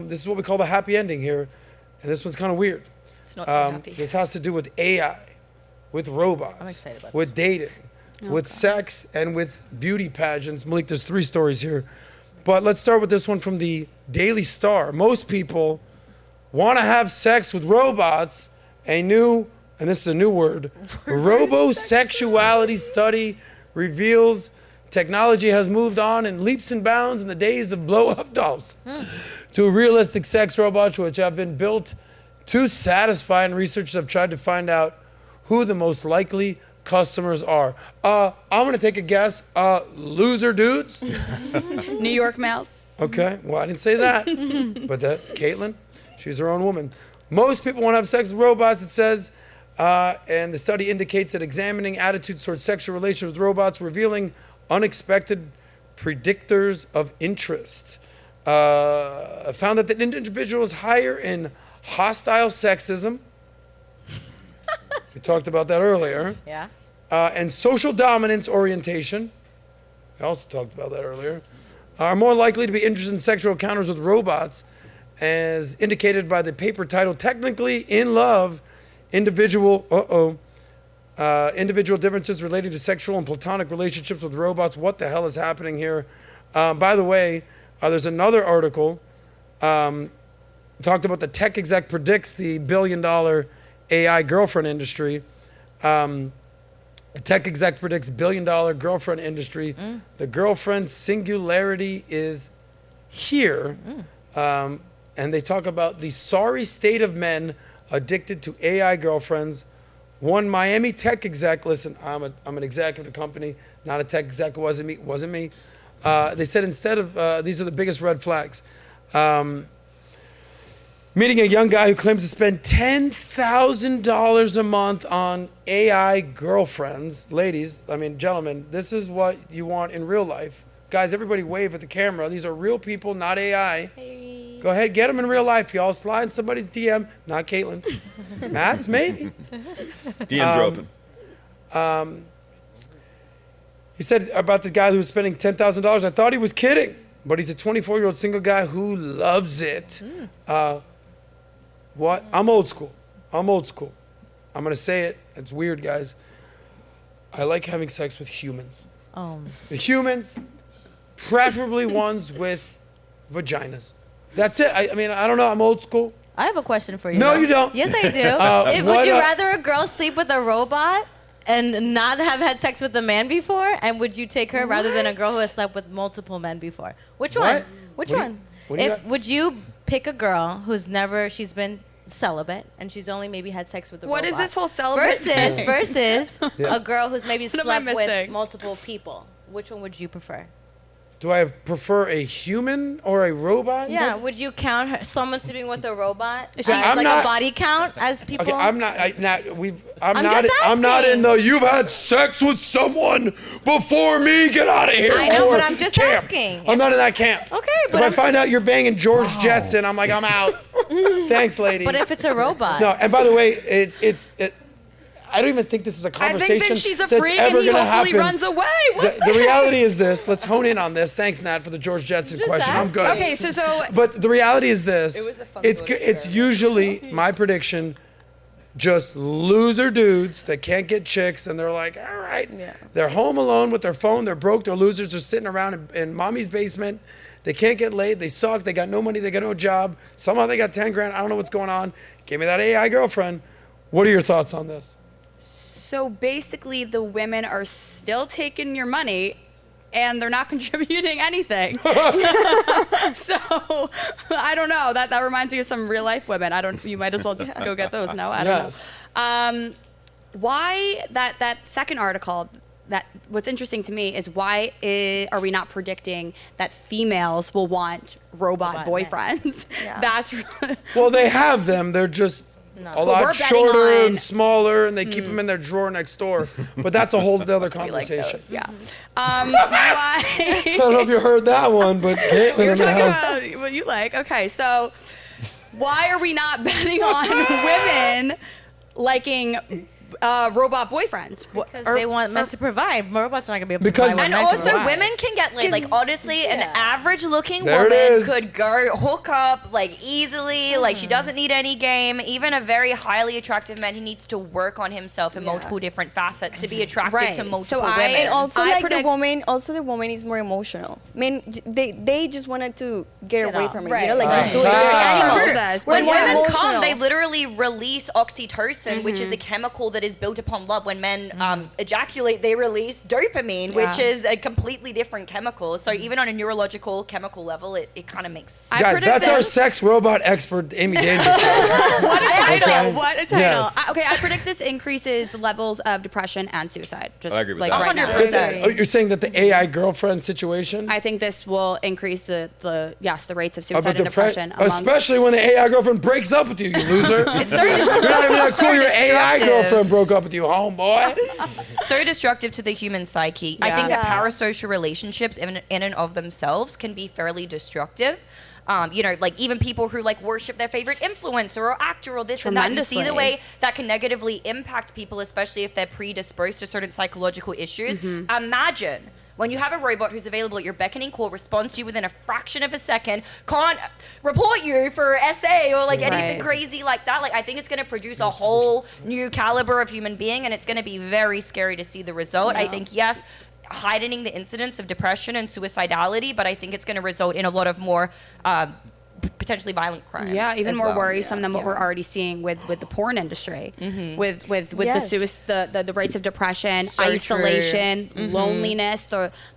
this is what we call the happy ending here. And this one's kind of weird. It's not so happy. This has to do with AI, with robots, I'm excited about with dating, with sex, and with beauty pageants. Malik, there's 3 stories here. But let's start with this one from the Daily Star. Most people want to have sex with robots. A new, and this is a new word, robosexuality study reveals technology has moved on in leaps and bounds in the days of blow-up dolls to realistic sex robots which have been built to satisfy, and researchers have tried to find out who the most likely customers are. I'm going to take a guess. Loser dudes? New York males. Okay, well, I didn't say that. But that, Caitlin, she's her own woman. Most people want to have sex with robots, it says, and the study indicates that examining attitudes towards sexual relations with robots revealing unexpected predictors of interest. Found that the individual is higher in hostile sexism. We talked about that earlier. Yeah. And social dominance orientation. I also talked about that earlier. Are more likely to be interested in sexual encounters with robots, as indicated by the paper titled "Technically in Love: Individual differences relating to sexual and platonic relationships with robots." What the hell is happening here? By the way, there's another article talked about the tech exec predicts the $1 billion AI girlfriend industry. A tech exec predicts $1 billion girlfriend industry. The girlfriend singularity is here. And they talk about the sorry state of men addicted to AI girlfriends. One Miami tech exec, listen, I'm an executive of a company, not a tech exec, it wasn't me. They said instead of, these are the biggest red flags. Meeting a young guy who claims to spend $10,000 a month on AI girlfriends. Ladies, I mean, gentlemen, this is what you want in real life. Guys, everybody wave at the camera. These are real people, not AI. Hey. Go ahead, get them in real life, y'all. Slide in somebody's DM. Not Caitlin's. Matt's, maybe. DMs are open. He said about the guy who was spending $10,000, I thought he was kidding, but he's a 24-year-old single guy who loves it. What? I'm old school. I'm going to say it. It's weird, guys. I like having sex with humans. The humans, preferably ones with vaginas. That's it. I mean, I don't know. I'm old school. I have a question for you. No, though. you don't. Yes, I do. Would what, you rather a girl sleep with a robot and not have had sex with a man before? And would you take her rather than a girl who has slept with multiple men before? Which What? one? Which What do one? what do you got? Would you pick a girl she's been celibate and she's only maybe had sex with a robot? What is this whole celibate versus Yeah. a girl who's maybe What am I slept with missing? multiple people? Which one would you prefer? Do I prefer a human or a robot? Yeah, would you count someone sleeping with a robot as I'm like not- a body count as people? Okay, I'm not just in asking. the you've had sex with someone before me, get out of here. I know, or but I'm just camp. asking. I'm not in that camp. Okay, If but I find out you're banging George Jetson, I'm like, I'm out. Thanks, lady. But if it's a robot, No, and by the way, I don't even think this is a I conversation think that she's a that's freak ever and he gonna hopefully happen. runs away. What? The reality is this. Let's hone in on this. Thanks, Nat, for the George Jetson question. I'm good. Okay, so But the reality is this. It was a fun It's little it's usually my prediction, just loser dudes that can't get chicks, and they're like, all right, they're home alone with their phone. They're broke. They're losers. They're sitting around in mommy's basement. They can't get laid. They suck. They got no money. They got no job. Somehow they got 10 grand. I don't know what's going on. Give me that AI girlfriend. What are your thoughts on this? So basically, the women are still taking your money, and they're not contributing anything. So I don't know. That reminds me of some real life women. You might as well just go get those. No, I don't know. Why that second article? What's interesting to me is why are we not predicting that females will want robot boyfriends? Yeah. That's Well, they have them. They're just a But lot we're betting shorter on- and smaller, and they keep them in their drawer next door. But that's a whole other like conversation. those, yeah. Why? I don't know if you heard that one, but Caitlin You're in the talking house. about what you like. Okay, so why are we not betting on women liking robot boyfriends. Because they want men to provide. Robots are not gonna be able to Because- provide. And what men can also, provide. women can get laid. Like, honestly, an average-looking There it woman is. could go hook up, like, easily. Like, she doesn't need any game. Even a very highly attractive man, he needs to work on himself in multiple different facets to be attracted to multiple women. I- And also, I like predict- the woman is more emotional. Men, they just wanted to get away off. from it. Right. You know, like just do it. Ah. Animals. Jesus. When We're more women come, emotional. they literally release oxytocin, which is a chemical that is built upon love. When men ejaculate, they release dopamine, which Yeah. is a completely different chemical. So even on a neurological chemical level, it kind of makes sense. I Guys, predict that's our this- sex robot expert, Amy Dangerfield. What a title! Okay. What a title! Yes. I predict this increases levels of depression and suicide. Just I agree with like that. right now. 100%. Oh, you're saying that the AI girlfriend situation? I think this will increase the rates of Of suicide the and depression. amongst- especially when the AI girlfriend breaks up with you, you loser. It's so, You're not even that cool. Your AI destructive. girlfriend broke up with you, homeboy. So destructive to the human psyche. I think that Yeah. parasocial relationships in and of themselves can be fairly destructive. You know, like even people who like worship their favorite influencer or actor or this and that. You see the Tremendously. way that can negatively impact people, especially if they're predisposed to certain psychological issues. Imagine when you have a robot who's available at your beckoning call, responds to you within a fraction of a second, can't report you for SA or like anything Right. crazy like that. Like I think it's going to produce a whole new caliber of human being, and it's going to be very scary to see the result. I think yes, heightening the incidence of depression and suicidality, but I think it's going to result in a lot of more potentially violent crimes. Yeah, even as more well. worrisome than what we're already seeing with the porn industry, with Yes. the rates of depression, So isolation, loneliness,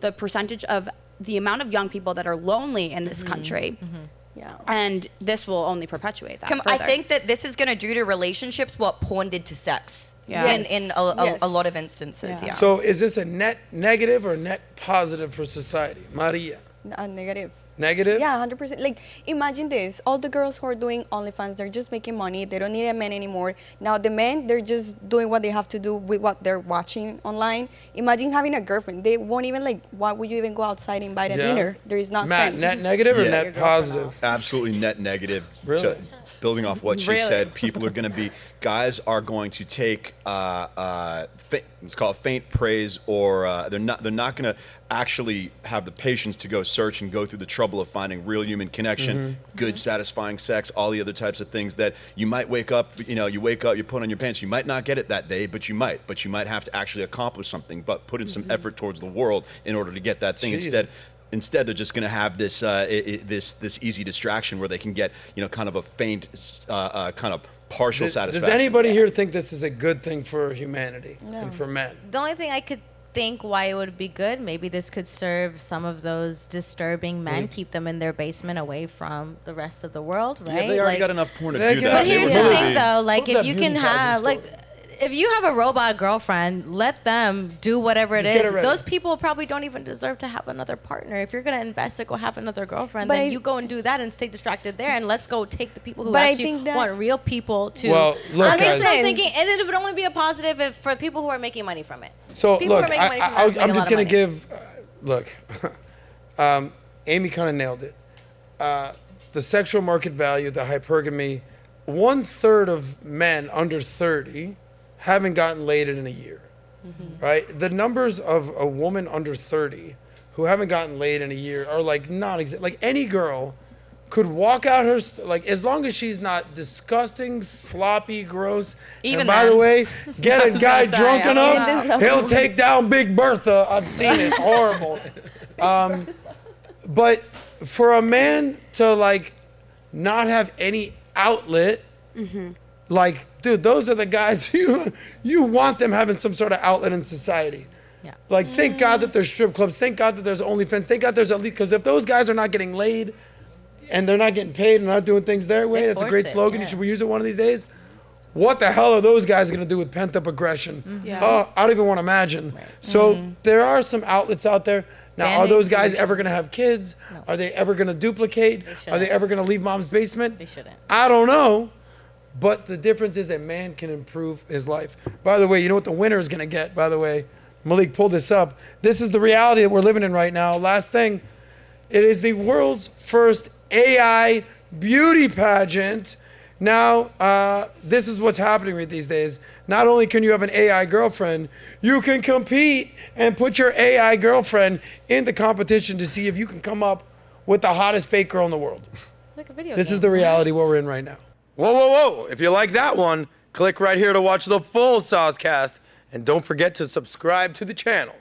the percentage of the amount of young people that are lonely in this country. Yeah. And this will only perpetuate that. I further. think that this is going to do to relationships what porn did to sex. Yeah. In Yes. a lot of instances. Yeah. Yeah. So is this a net negative or net positive for society? Maria? Negative. Negative? Yeah, 100%. Like, imagine this. All the girls who are doing OnlyFans, they're just making money. They don't need a man anymore. Now, the men, they're just doing what they have to do with what they're watching online. Imagine having a girlfriend. They won't even, like, why would you even go outside and invite a Yeah. dinner? There is not Matt, sense. net negative or Yeah. net positive? Absolutely net negative. Really? To- building off what she Really? said, people are going to be, guys are going to take, let's call it faint praise, or they're not going to actually have the patience to go search and go through the trouble of finding real human connection, good, satisfying sex, all the other types of things that you might wake up, you wake up, you put on your pants, you might not get it that day, but you might have to actually accomplish something, but put in some effort towards the world in order to get that thing. Jesus. Instead, they're just going to have this this easy distraction where they can get kind of a faint kind of partial Does satisfaction. anybody here think this is a good thing for humanity and for men? The only thing I could think why it would be good, maybe this could serve some of those disturbing men, keep them in their basement away from the rest of the world, right? Yeah, they already Like- got enough porn to They do can- that. But They here's would the really thing, be- though. Like, Put if that you beauty can pageant have, like, story. if you have a robot girlfriend, let them do whatever it Just get is. it ready. Those people probably don't even deserve to have another partner. If you're gonna invest to go have another girlfriend, But then I- you go and do that and stay distracted there, and let's go take the people who But I actually think that- want real people to. Well, look, I'm just guys. thinking, and it would only be a positive if, for people who are making money from it. So People who look, are making money from that make I'm a just lot gonna of give. Look, Amy kind of nailed it. The sexual market value, the hypergamy. 1/3 of men under 30 haven't gotten laid in a year, right? The numbers of a woman under 30 who haven't gotten laid in a year are like non-existent. Like any girl could walk out her like as long as she's not disgusting, sloppy, gross. Even and by the then. way, get a guy say, drunk I don't enough, know. he'll take down Big Bertha. I've seen it. It's horrible. But for a man to like not have any outlet, like, dude, those are the guys you want them having some sort of outlet in society. Yeah. Like, thank God that there's strip clubs. Thank God that there's OnlyFans. Thank God there's at least, because if those guys are not getting laid and they're not getting paid and not doing things their way, They that's a force great it, slogan. yeah. You should use it one of these days. What the hell are those guys going to do with pent up aggression? Yeah. Oh, I don't even want to imagine. So there are some outlets out there. Now, are those guys ever going to have kids? Are they ever going to duplicate? Are they shouldn't. ever going to leave mom's basement? They shouldn't. I don't know. But the difference is a man can improve his life. By the way, you know what the winner is going to get, by the way? Malik pulled this up. This is the reality that we're living in right now. Last thing, it is the world's first AI beauty pageant. Now, this is what's happening right these days. Not only can you have an AI girlfriend, you can compete and put your AI girlfriend in the competition to see if you can come up with the hottest fake girl in the world. Like a video This game. is the reality where we're in right now. Whoa, whoa, whoa. If you like that one, click right here to watch the full SOSCAST. And don't forget to subscribe to the channel.